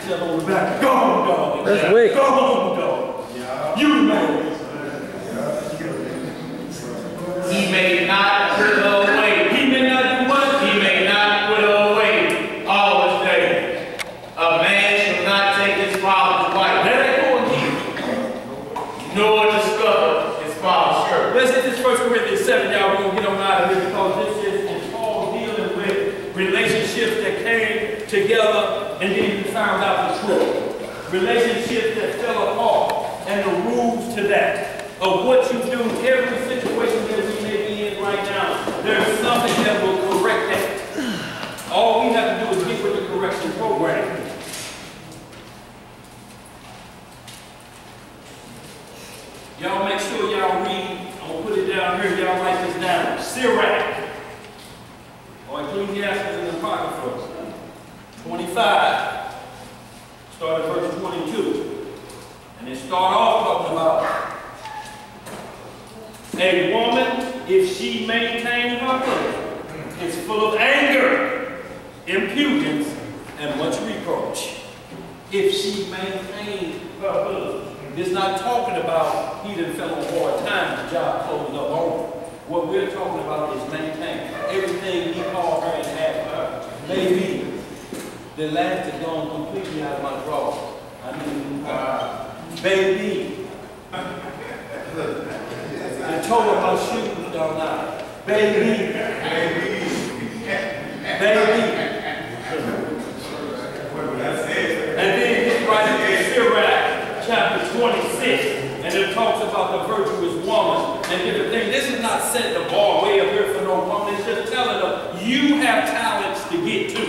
each other on the back. Go home, dog. That's wicked. Go home, dog. Yeah. You man. He may not put away. He may not do what? He may not put away all his days. A man shall not take his father's wife. Let it go again. Nor discover his father's shirt. Let's hit this 1 Corinthians 7, y'all. We're going to get on out of here because this is Paul dealing with relationships that came together and then he found out the truth. Relationships that fell apart and the rules to that. Of what you do, every situation that we may be in right now, there's something that will correct that. All we have to do is get with the correction program. Y'all make sure y'all read. I'm going to put it down here. Y'all write this down. Sirach. Or Ecclesiastes in the Apocrypha. 25. Start at verse 22. And then start off talking about a woman, if she maintain her husband, is full of anger, impudence, and much reproach. If she maintains her husband. It's not talking about he done fell on hard times, the job closed up on him. What we're talking about is maintain everything he called her and had for her. Baby, the last is gone completely out of my drawer. I need baby. I told her my shoes down now. Baby. Baby. And then it's right in Sirach, chapter 26. And it talks about the virtuous woman and different things. This is not setting the bar way up here for no woman. It's just telling them you have talents to get to.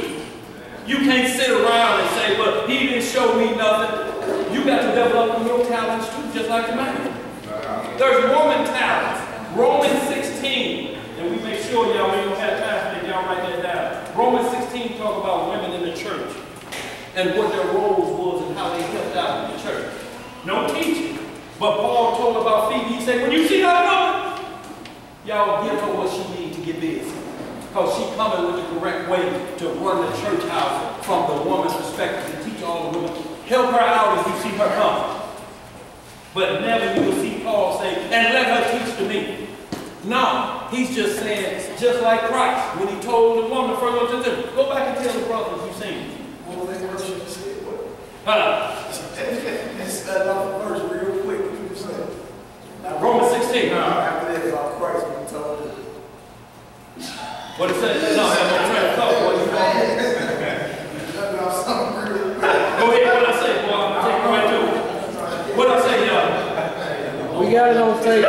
You can't sit around and say, well, he didn't show me nothing. You got to develop your talents too, just like the man. There's woman talents. Romans 16, and we make sure y'all, we don't have time for that, y'all write that down. Romans 16 talk about women in the church and what their roles was and how they helped out in the church. No teaching. But Paul told about Phoebe, he said, when you see that woman, y'all give her what she needs to get busy. Because she coming with the correct way to run the church house from the woman's perspective and teach all the women. Help her out as you see her come. But never you will see Paul say, and let her teach to me. No, he's just saying, just like Christ, when he told the woman first what to do, go back and tell the brothers you've seen. Well, they were just said what? Let's start off the verse real quick. What you say? Romans 16. After that, about Christ, when he told them. What it says? No, I'm going to try to talk. What you want? Go ahead, what I say, boy. I'm going to take it right to it. What I say, y'all? We got it on tape.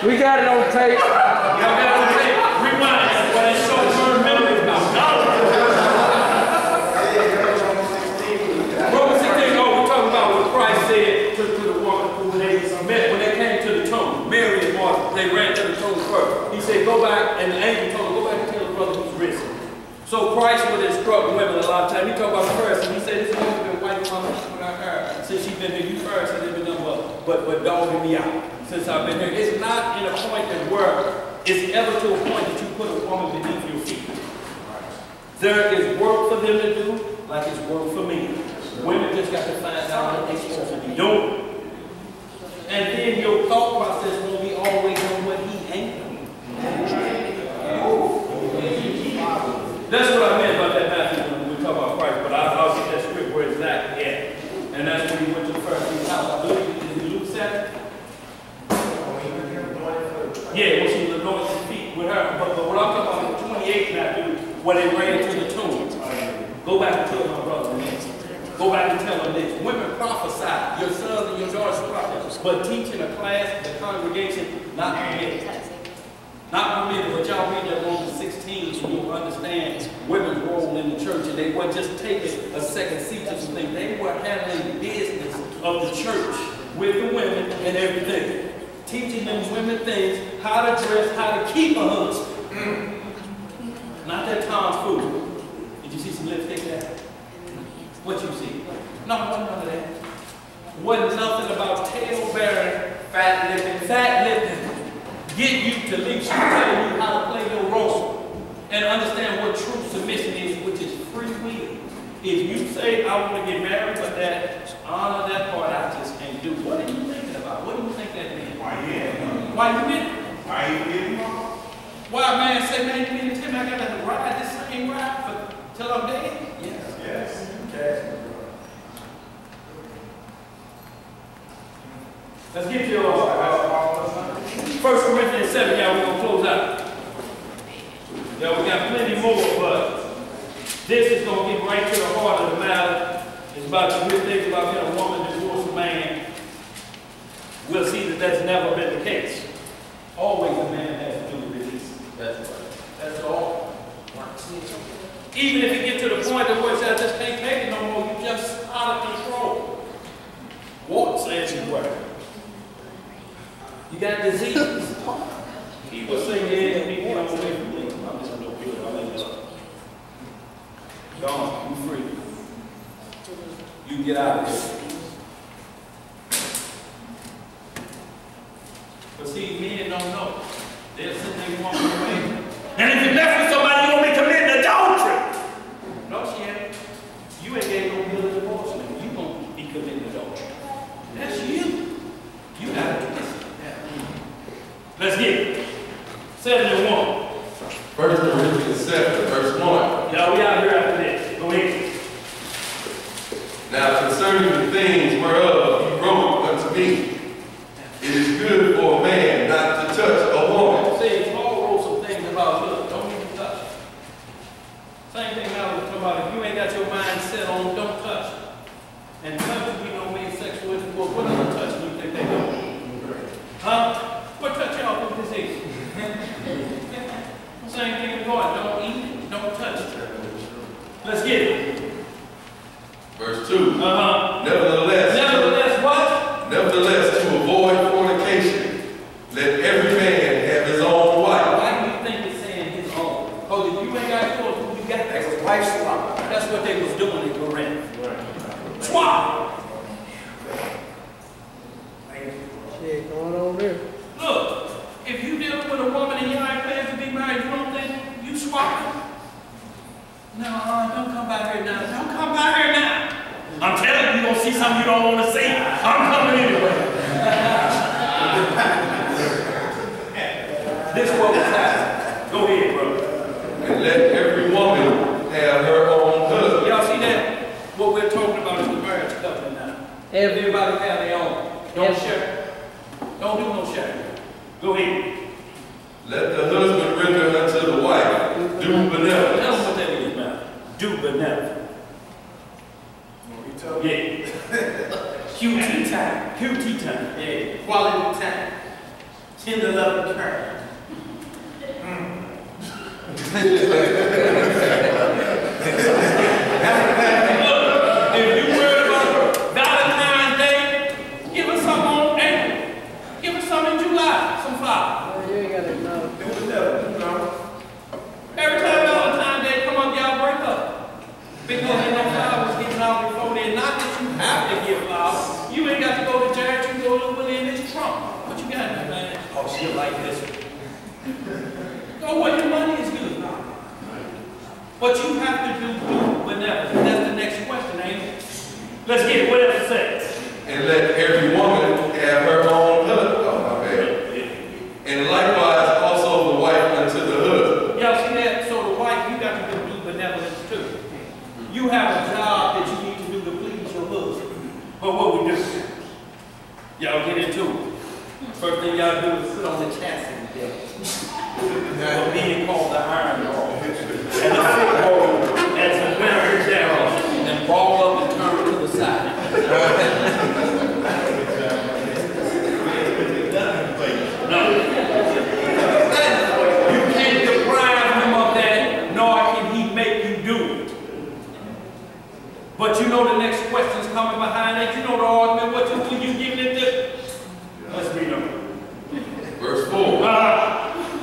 We got it on tape. Y'all got it on tape. Rewind. What it shows her memory about God. Romans 16, oh, we're talking about what Christ said to the woman who they met when they came to the tomb. Mary and Martha, they ran to the tomb first. He said, go back, and the angel told him, go back and tell the brother who's risen. So Christ would instruct women a lot of times. He talked about first, and he said, this woman been wiping my mouth with her hair since she's been here. You first, and they've been done well, but dogging me out since I've been here. It's not in a point that where it's ever to a point that you put a woman beneath your feet. There is work for them to do, like it's work for me. Women just got to find out what they're supposed to be doing. And then your thought process won't be always on what he ain't doing. That's what I meant about that passage when we talk about Christ, but I'll get that script where it's at. Yeah. And that's when he went to the Pharisee's house. I believe it is Luke 7. Yeah, when she was anointing his feet with her. But what I'm talking about in 28 now, dude, when they ran to the tomb. Go back and tell my brother this. Go back and tell them this. Women prophesy. Your sons and your daughters prophesy. But teaching a class, the congregation, not permitted. Not permitted, but y'all read that Romans 16 so you'll understand women's role in the church. And they weren't just taking a second seat to some things. They were handling business of the church with the women and everything. Teaching them women things, how to dress, how to keep a husband. Not that Tom's food. Did you see some lipstick there? What you see? No, it wasn't none of that. Wasn't nothing about tail bearing, fat lifting. Get you to leave. She's telling you how to play your role and understand what true submission is If you say, I want to get married, but that honor that part, I just can't do. What are you thinking about? What do you think that means? Why you getting? Why you did? Why you getting? Why a man say, man, you mean to tell me I got to ride this same ride for till I'm dead? Yes. Yes. Okay. Let's get to your 1 Corinthians 7, y'all, we're going to close out. Yeah, we got plenty more, but this is going to get right to the heart of the matter. It's about the real things about can a woman divorce a man. We'll see that that's never been the case. Always a man has to do with this. That's right. That's all. Even if you get to the point of where it says, I just can't take it no more, you're just out of control. What says you were? You got disease. He was saying, yeah, me get away from me. I'm just no good. I'll let it up. Gone. You free. You get out of here. But see, men don't know. They'll sit there and walk away. And if you left with somebody, you're going to be committing adultery. No, she ain't. You ain't getting no bill of divorce. You're going to be committing adultery. That's you. You got to do this. Let's get it. 71. 1 Corinthians 7, verse 1. Y'all, we out here after this. Go ahead. Now concerning the things whereof you wrote unto me, it is good for a man not to touch a woman. See, Paul wrote some things about look, don't even touch. Same thing now we're talking about. If you ain't got your mind set on, don't touch. And touch we don't mean sexual intercourse. What other touch do you think they do? Huh? What touch y'all think this is? Same thing in God. Don't eat it. Don't touch it. Let's get it. Verse 2. Uh-huh. Nevertheless, what? Nevertheless, to avoid fornication, let every man have his own wife. Why do you think it's saying his own? Because if you ain't got yours, who you got? That's a wife swap. That's what they was doing in Corinth. Right. Swap. Shit going on there. Look, if you dealing with a woman and you ain't plans to be married, you don't think you swapping? No, don't come by here now. Don't come by here now. I'm telling you, you're going to see something you don't want to see. I'm coming anyway. This is what was happening. Go ahead, brother. And let every woman have her own husband. Y'all see that? What we're talking about is the marriage covenant now. Everybody have their own. Don't share. Don't do no sharing. Go ahead. Let the husband render unto the wife due Tell them benevolence. what that is now. Do benevolence. Yeah. QT time. QT time. Yeah. Quality time. Tender love and care. Look, if you worried about Valentine's Day, give us something on April. Give us something in July. Some flowers. Oh, you ain't got to know. Every time Valentine's Day come up, y'all break up. Because there's no flowers getting out before then. Not that you have to give flowers. You ain't got to go to church. You can go to Willie in this trunk. What you got to do, man? Oh, she like this one. Go where your money is good. What you have to do benevolence. That's the next question, ain't it? Let's get it. What else it says? And let every woman have her own husband. Oh, my bad. And likewise also the wife unto the husband. Y'all see that? So the wife, you got to do benevolence too. You have a job that you need to do to please your husband. But what we do? Y'all get into it. First thing y'all do is sit on the chastity belt. What being called the iron rod. And the foothold as the winner thereof. And ball up and turn to the side. No. You can't deprive him of that, nor can he make you do it. But you know the next question's coming behind that. You know the argument. What you giving it to? Let's read them. Verse 4.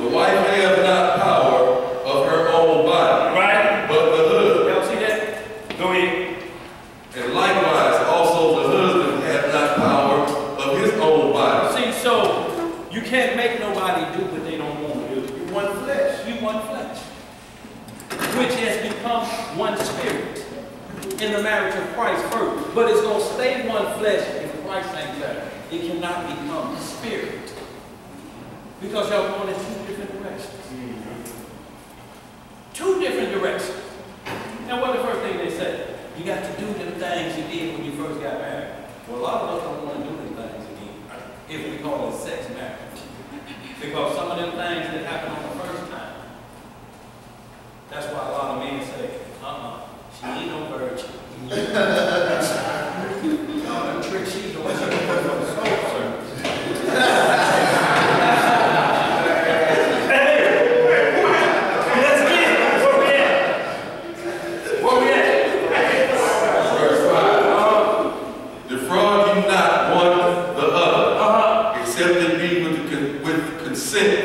The wife hath not power of her own body, Right? but the husband. Y'all see that? Go ahead. And likewise also the husband hath not power of his own body. See, so you can't make nobody do what they don't want to do. You one flesh. You one flesh. Which has become one spirit. in the marriage of Christ first. But it's going to stay one flesh if Christ ain't there. It cannot become spirit. Because y'all going in two different directions. Two different directions. And what the first thing they say? You got to do them things you did when you first got married. Well, a lot of us don't want to do them things again, if we call it sex marriage. Because some of them things that happened on the first time. That's why a lot of men say, she ain't no virgin. No, the trick she's doing, she's doing from the soul service.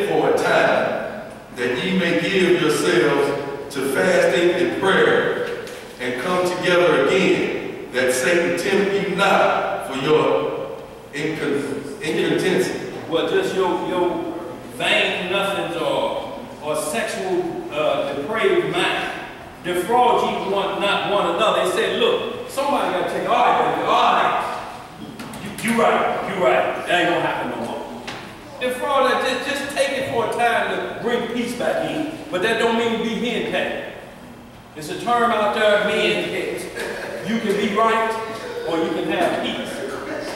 For a time, that ye may give yourselves to fasting and prayer, and come together again, that Satan tempt you not for your incontinency. Well, just your vain nothings or sexual depraved mind defraud ye not one another. They said, look, somebody got to take, all right, baby, all right. You right. That ain't gonna happen no more. Defraud that, just take it for a time to bring peace back in. But that don't mean be henpecked. It's a term out there, henpecked. You can be right or you can have peace.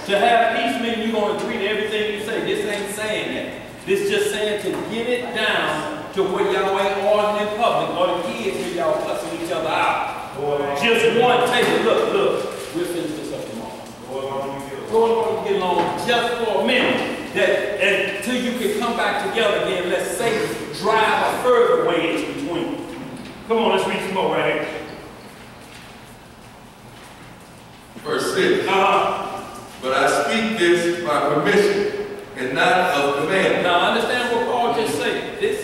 To have peace means you're going to agree to everything you say. This ain't saying that. This just saying to get it down to where y'all ain't arguing in public or the kids hear y'all cussing each other out. Just one, take it, look, we'll finish this up tomorrow. Go on and get along just for a minute. That until you can come back together again, let's say drive a further wedge between you. Come on, let's read some more right here. Verse 6. But I speak this by permission and not of command. Now understand what Paul just said. This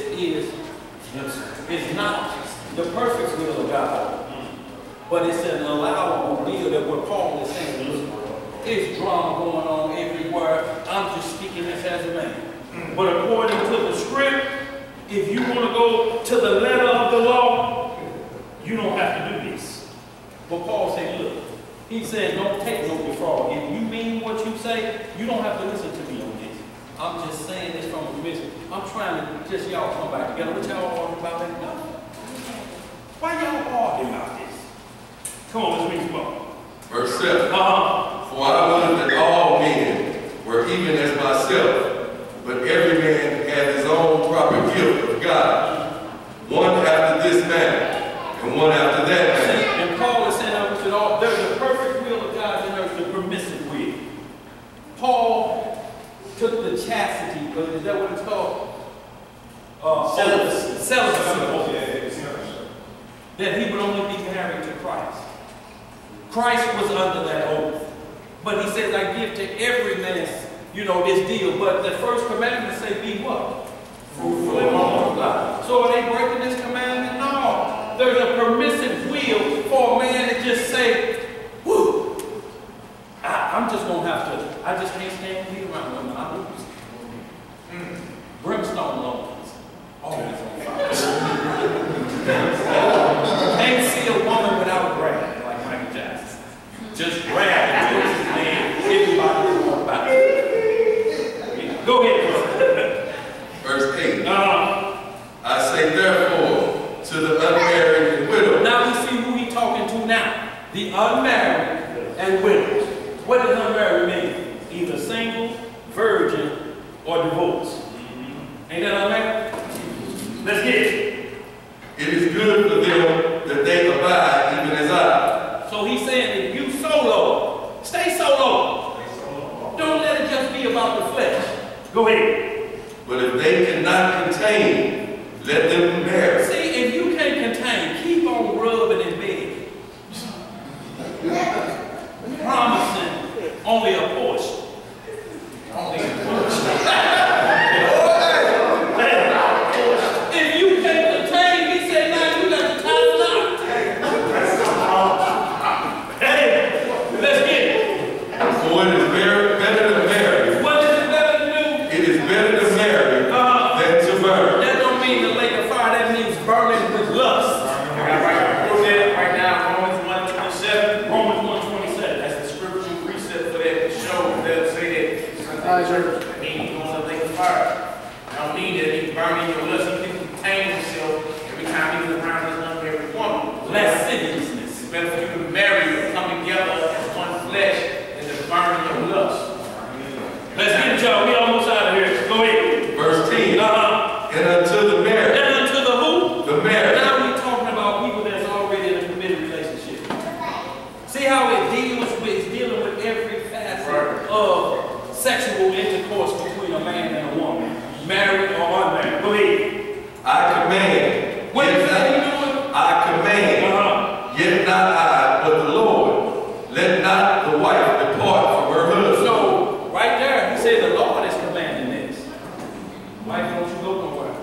is not the perfect will of God, but it's an allowable will that what Paul is saying. Look, there's drama going on everywhere. I'm just speaking this as a man. But according to the script, if you want to go to the letter of the law, you don't have to do this. But Paul said, look, he said, don't take no defraud. If you mean what you say, you don't have to listen to me on this. I'm just saying this from a permission. I'm trying to just y'all come back together. What y'all arguing about that? No. Why y'all arguing about this? Come on, let's read some more. Verse 7. For I would that all men were even as myself, but every man had his own proper gift of God, one after this manner, and one after that manner. And Paul is saying there's a perfect will of God and there's the permissive will. Paul took the chastity, is that what it's called? Celibacy. That he would only be married to Christ. Christ was under that oath. But he says, I give to every man, this deal. But the first commandment say, be what? Fruitful and multiply. So are they breaking this commandment? No. There's a permissive will for a man to just say, whoo, I'm just going to have to, I just can't stand to be around women. I lose. Brimstone loans. Always on fire. Can't see a woman without a grab, like Michael Jackson. Just grab and twist his name. Everybody is more about it. Go ahead. Verse 8. I say therefore to the unmarried and widow. Now we see who he's talking to now. The unmarried and widows. What does unmarried mean? Either single, virgin, or divorced. Ain't that unmarried? Let's get it. It is good for them that they abide even as I. So he's saying if you solo, stay solo. Don't let it just be about the flesh. Go ahead. But if they cannot contain, let them marry. See, if you can't contain, keep on rubbing in bed. Promising only a portion. Only a portion. If you can't contain, he said, now you got to tie it up. Hey, let's get it. For it is better to marry. What is it better to do? It is better to marry than to burn. That don't mean to lake of fire church. That means you're going to lake of fire. I don't mean that he's burning your lust. He can contain himself every time he's around his unmarried woman. Lasciviousness. It's better for you to marry or come together as one flesh than to burn your lust. Let's get it, y'all. We almost out of here. Go ahead. Verse 10. And unto the married. And unto the who? The married. Now we're talking about people that's already in a committed relationship. See how it deals with, it's dealing with every facet of sexual intercourse between a man and a woman, married or unmarried. Go ahead. I command. What is that you doing? I command. Yet not I, but the Lord. Let not the wife depart from her husband. So, right there, he said the Lord is commanding this. Wife, don't you go nowhere.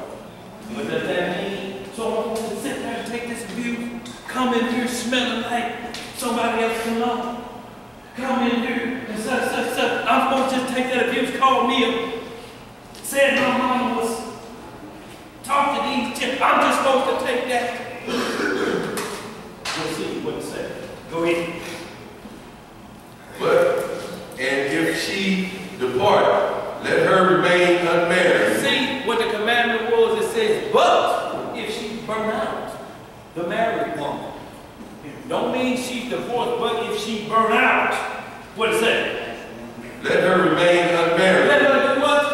What does that mean? So I'm supposed to sit there and take this view, come in here smelling like somebody else cologne. Come in here and such. I'm supposed to just take that abuse, call me up, said my mama was talking to these chicks. I'm just supposed to take that. We'll see what it says. Go ahead. But, and if she depart, let her remain unmarried. See what the commandment was? It says, but if she burn out, the married woman. Don't mean she's divorced, but if she burn out, what does it say? Let her remain unmarried. Let her do what?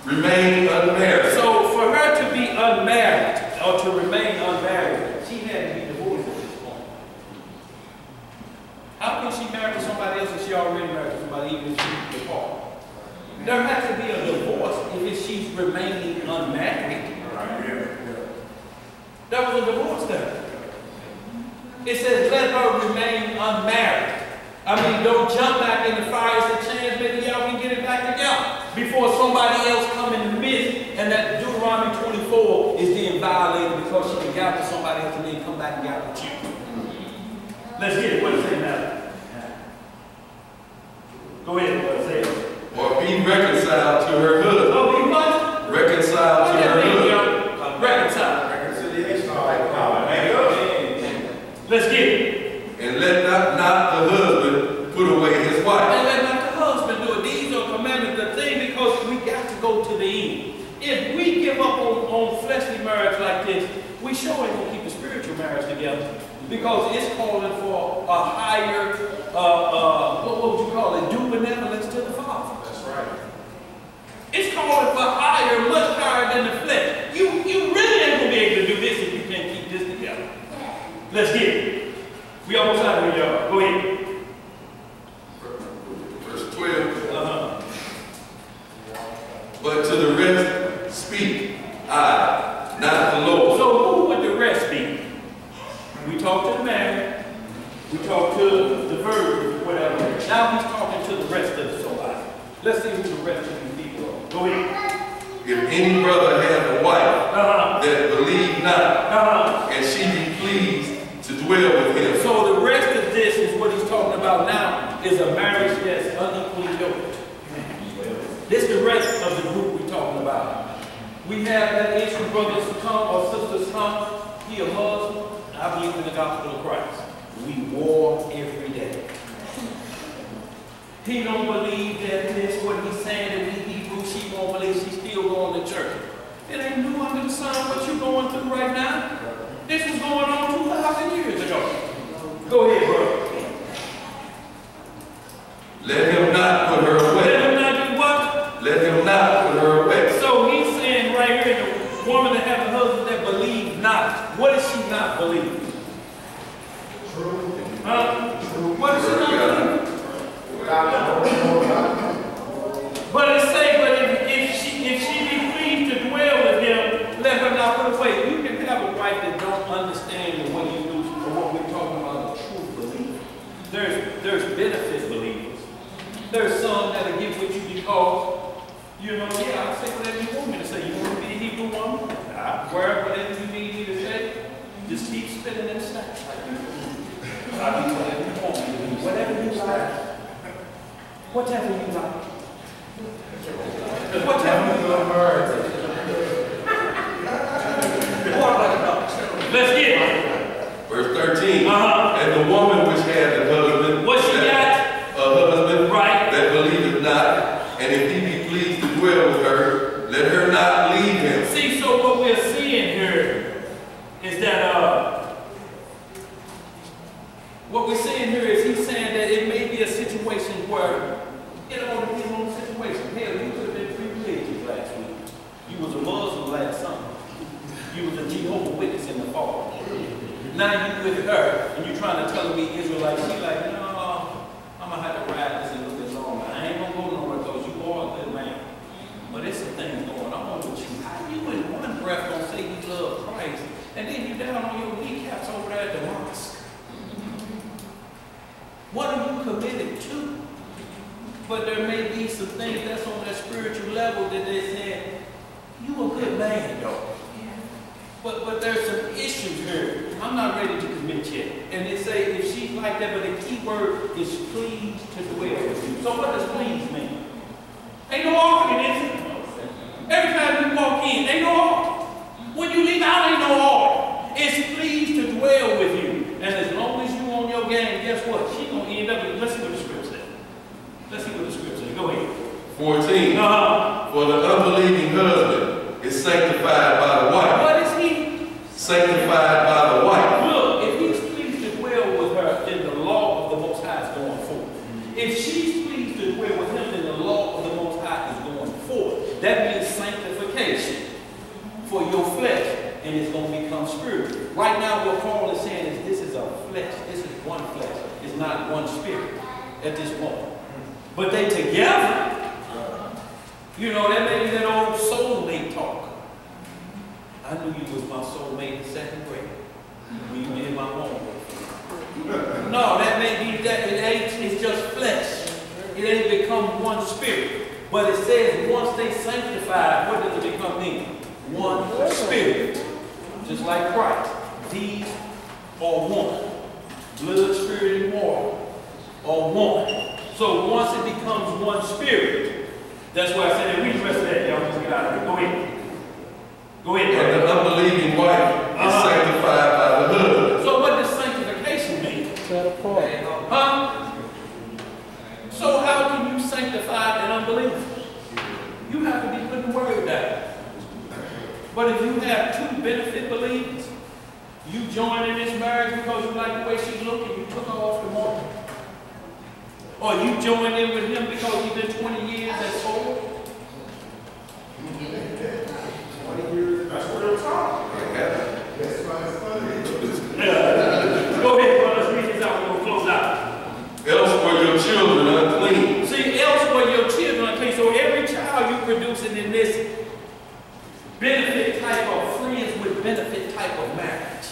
Remain unmarried. So for her to be unmarried, or to remain unmarried, she had to be divorced at this point. How can she marry somebody else if she already married somebody, even if she depart? There has to be a divorce if she's remaining unmarried. There was a divorce there. It says, let her remain unmarried. I mean, don't jump back in the fire and chance, maybe y'all can get it back together before somebody else come in the midst and that Deuteronomy 24 is being violated because she can gather somebody else and then come back and gather with you. Let's get it. What does it say now? Go ahead. What does it say? Or be reconciled to her husband. Oh, be what? Reconciled to her husband. Reconcile. Reconciliation. Let's get it. And let not the husband put away his wife. And let not the husband do it. These are commandments, the thing, because we got to go to the end. If we give up on fleshly marriage like this, we sure ain't going to keep the spiritual marriage together. Because it's calling for a higher, what would you call it, due benevolence to the Father. That's right. It's calling for higher, much higher than the flesh. You really ain't going to be able to do this if you can't keep this together. Let's get it. We almost out of here, y'all. Go ahead. Verse 12. But to the rest speak I, not the Lord. So who would the rest be? We talked to the man, we talked to the virgin, whatever. Now he's talking to the rest of the somebody. Let's see who the rest of these people are. Go ahead. If any brother have a wife that believe not, and she be pleased to dwell with him. So the rest of this is what he's talking about now, is a marriage that's unequally yoked. This is the rest of the group we're talking about. We have that issue, brothers come or sisters come, he a Muslim, I believe in the gospel of Christ. We war every day. He don't believe that this, what he's saying, that we Hebrew, she won't believe, she's still going to church. It ain't new under the sun what you're going through right now. This was going on 2,000 years ago. Go ahead, bro. Let him not put her away. Let him not do what? Let him not put her away. So he's saying right here, the woman that has a husband that believes not. What does she not believe? Huh? What does she not believe? But it say, but if she be pleased to dwell with him, let her not put away. You can have a wife that don't understand the way you do, or what we're talking about, a true believer. There's benefit believers. There's some that'll get with you because, you know, yeah, I'll say whatever you want me to say. You want me to be a Hebrew woman? I'll wear whatever you need me to say. Just keep spitting and snacks. I'll do whatever you want me to do. Whatever you like. Whatever you like. Whatever you like. Let's get it. Verse 13. And the woman which had a husband, what she got? A husband, right, that believeth not, and if he be Now you with her, and you trying to tell me Israelite. She like, no, I'm going to have to ride this a little bit longer. I ain't going to go nowhere because you are a good man. But there's some things going on with you. How you in one breath going to say you love Christ, and then you down on your kneecaps over there at the mosque? What are you committed to? But there may be some things that's on that spiritual level that they say, you a good man, though. But there's some issues here. I'm not ready to commit yet. And they say if she's like that, but the key word is pleased to dwell with you. So what does please mean? Ain't no arguing, is it? Every time you walk in, ain't no arguing. When you leave out, ain't no arguing. It's pleased to dwell with you. And as long as you on your game, guess what? She's going to end up with, let's see what the script says. Let's see what the script says. Go ahead. 14. For the unbelieving husband is sanctified by the wife. What is he? Sanctified by the wife. Look, if he's pleased to dwell with her, then the law of the Most High is going forth. If she's pleased to dwell with him, then the law of the Most High is going forth. That means sanctification for your flesh, and it's going to become spiritual. Right now, what Paul is saying is this is a flesh. This is one flesh. It's not one spirit at this point. But they together. You know, that may be that old soulmate talk. I knew you was my soulmate in second grade. When you did my homework. No, that may be that it ain't, it's just flesh. It ain't become one spirit. But it says once they sanctified, what does it become mean? One spirit. Just like Christ. These are one. Blood, spirit, and water are one. So once it becomes one spirit, that's why I said that. Read the rest of that. Y'all just get out of here. Go ahead. Go ahead. And the unbelieving wife is sanctified by the husband. So what does sanctification mean? Set apart. Huh? So how can you sanctify an unbeliever? You have to be putting the word down. But if you have two benefit believers, you join in this marriage because you like the way she looked and you took her off the market. Or you join in with him because you've been 20 years at school. 20 years, that's what I'm talking. That's why it's funny. Go ahead, brother. Let's read this out. We're going to close out. Else were your children unclean. See, else were your children unclean. So every child you're producing in this benefit type of friends with benefit type of marriage,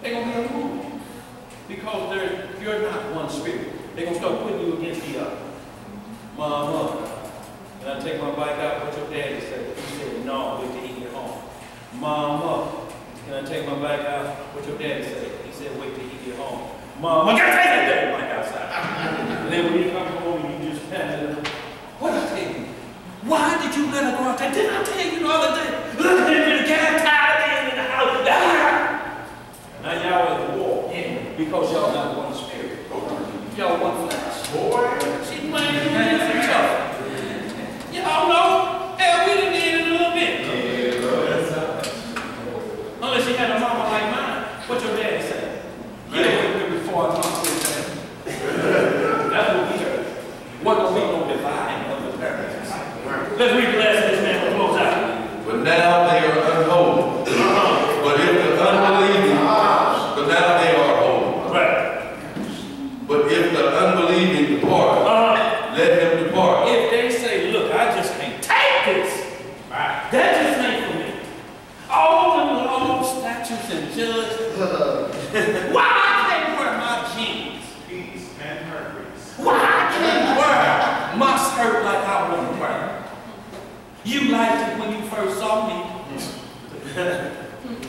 they're going to be removed. Because you're not one spirit. They're going to start putting you against the other. Mama, can I take my bike out? What your daddy said? He said, no, wait till he get home. Mama, can I take my bike out? What your daddy said? He said, wait till he get home. Mama, I gotta take that damn bike outside. And then when you come home, you just pat it. What did I tell you? Why did you let her go out there? Didn't I tell you the other day? Look at him in the gas, tired of being in the house. Now y'all at the war. Because y'all not one spirit. Y'all one flesh. Boy, she playing against each other. Y'all know, hell, we done did it a little bit. Unless you had a mama like mine. What your daddy say? Get away with me before I talk to you. That's what we heard. What don't be no divine of the parents. Let's read the last of this man. We'll close out. But now they are unholy. But if the unbelieving, but now they are holy. Right. But if the unbelieving depart, let him depart. If they say, look, I just can't take this. Right. That just ain't for me. All the laws, statutes, and judges. Why I can't wear my jeans? Peace and purpose. Why I can't wear my skirt like I want to wear? You liked it when you first saw me.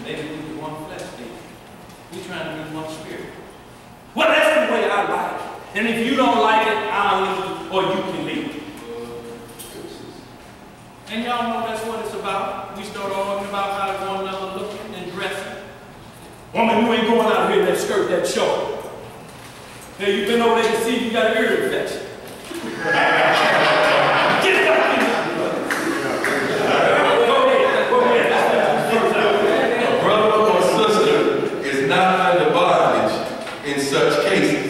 Maybe we were one flesh thing. We're trying to be one spirit. Well, that's the way I like it. And if you don't like it, I'll leave, or you can leave. And y'all know that's what it's about. We start arguing about how one another looking and dressing. Woman, you ain't going out here in that skirt that short. Hey, you been over there to see if you got an ear infection. Get back in here. Go ahead. A brother or sister is not under bondage in such cases,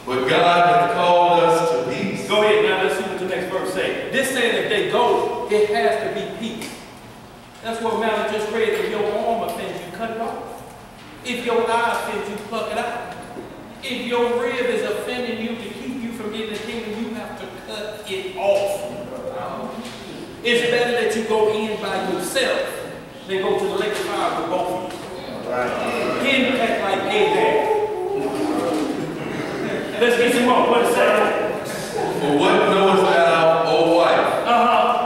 but God hath called us to peace. Go ahead, now let's see what the next verse says. This saying if they go, it has to be peace. That's what Malachi just read. If your arm offends you, If your eye offends you, pluck it out. If your rib is offending you to keep you from getting the kingdom, you have to cut it off. It's better that you go in by yourself than go to the lake of fire with both of you. Impact like Ahab. Let's get some more. What is that? For what knowest thou, O wife,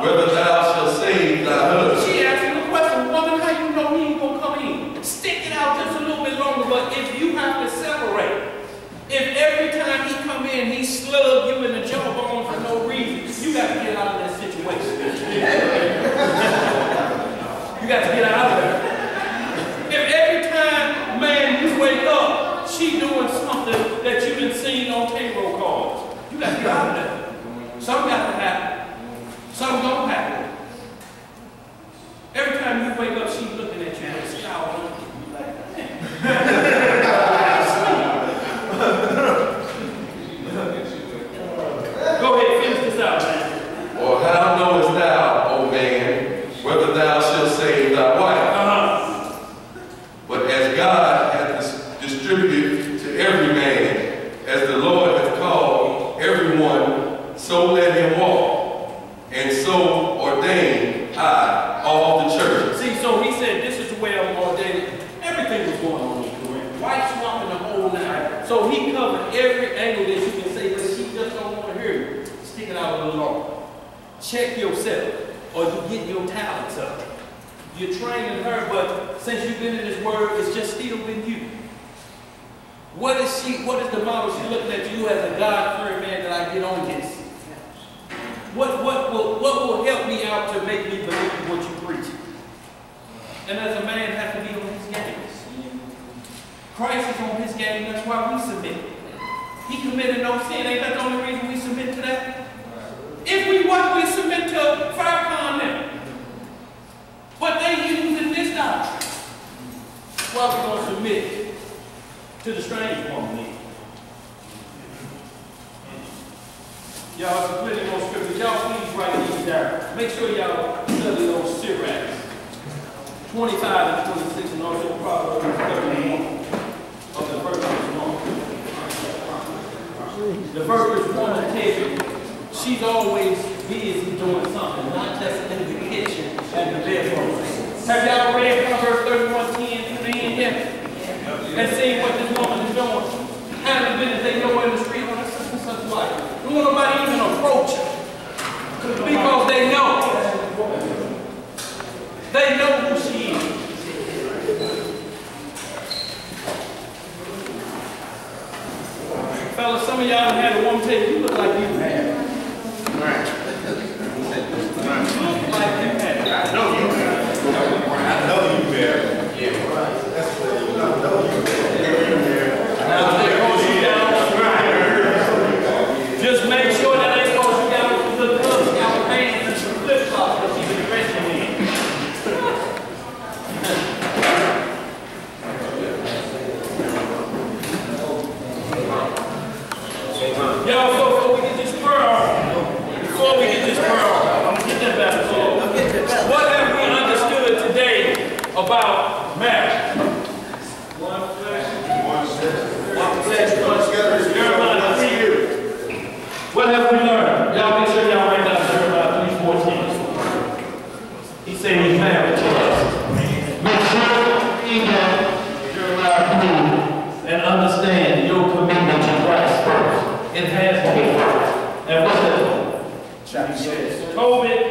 whether thou shalt save thy husband? She asked him the question, woman, how you know he ain't gonna come in? Stick it out just a little bit longer, but if you have to separate, if every time he come in, he slug you in the jawbone for no reason, you got to get out of that situation. You got to get out of there. If every time, man, you wake up, she doing something that you done seen on payroll cards, you got to get out of there. Something got to happen. Something don't happen. Every time you wake up, she's looking at you and scowling. You like, man. Go ahead, finish this out, man. Or how knowest thou, O man, whether thou shalt save thy wife? But as God hath distributed to every man, as the Lord hath called everyone, so let him walk. And so ordained I all the churches. See, so he said, this is the way I'm ordained. Everything was going on in Corinth. White swamping the whole night. So he covered every angle that you can say, but she just don't want to hear you. Stick it out a little longer. Check yourself, or you get your talents up. You're training her, but since you've been in this word, it's just still been you. What is the model she's looking at you as a God-fearing man that I get on this? What will help me out to make me believe what you preach? And as a man, have to be on his game. Christ is on his game, that's why we submit. He committed no sin. Ain't that the only reason we submit to that? If we want, we submit to Farrakhan now. But they using this doctrine. Why are we going to submit to the strange woman? Y'all have plenty more scriptures. Y'all please write these down. Make sure y'all study those Sirach. 25 and 26 and also Proverbs 31 of the virtuous woman. The virtuous woman tells you she's always busy doing something, not just in the kitchen and the bedroom. Have y'all read Proverbs 31:10 to the end yet? And seen what this woman is doing? How many minutes they go in the street on such and such life? Don't want nobody even approach her. Because they know. They know who she is. Fellas, some of y'all had a woman tell you, you look like you have. Right. Look like you have. I know you have. Yeah, right. That's what I know you have. Now, they goes you down. Just make sure that they goes you down with the Cub Scout pants and some flip-flops that she's been dressing in. Y'all, so before we get this pearl, I'm going to get that back. What have we understood today about marriage? One flesh, one spirit. Jeremiah 3. What have we learned? Y'all make sure y'all write down Jeremiah 3:14. He said he's married to us. Make sure you read Jeremiah 3 and understand your commitment to Christ first. It has to be first. And what's that? Chapter 6. Tobit.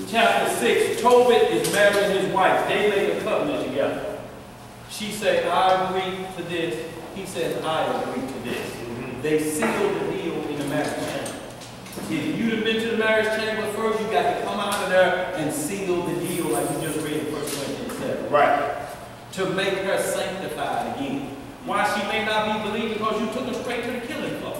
Chapter 6. Tobit is marrying his wife. They make a covenant together. She said, I agree to this. He says, I agree to this. They sealed the deal in the marriage chamber. If you'd have been to the marriage chamber first, you got to come out of there and seal the deal like you just read in 1 Corinthians 7. Right. To make her sanctified again. Why she may not be believed? Because you took her straight to the killing floor.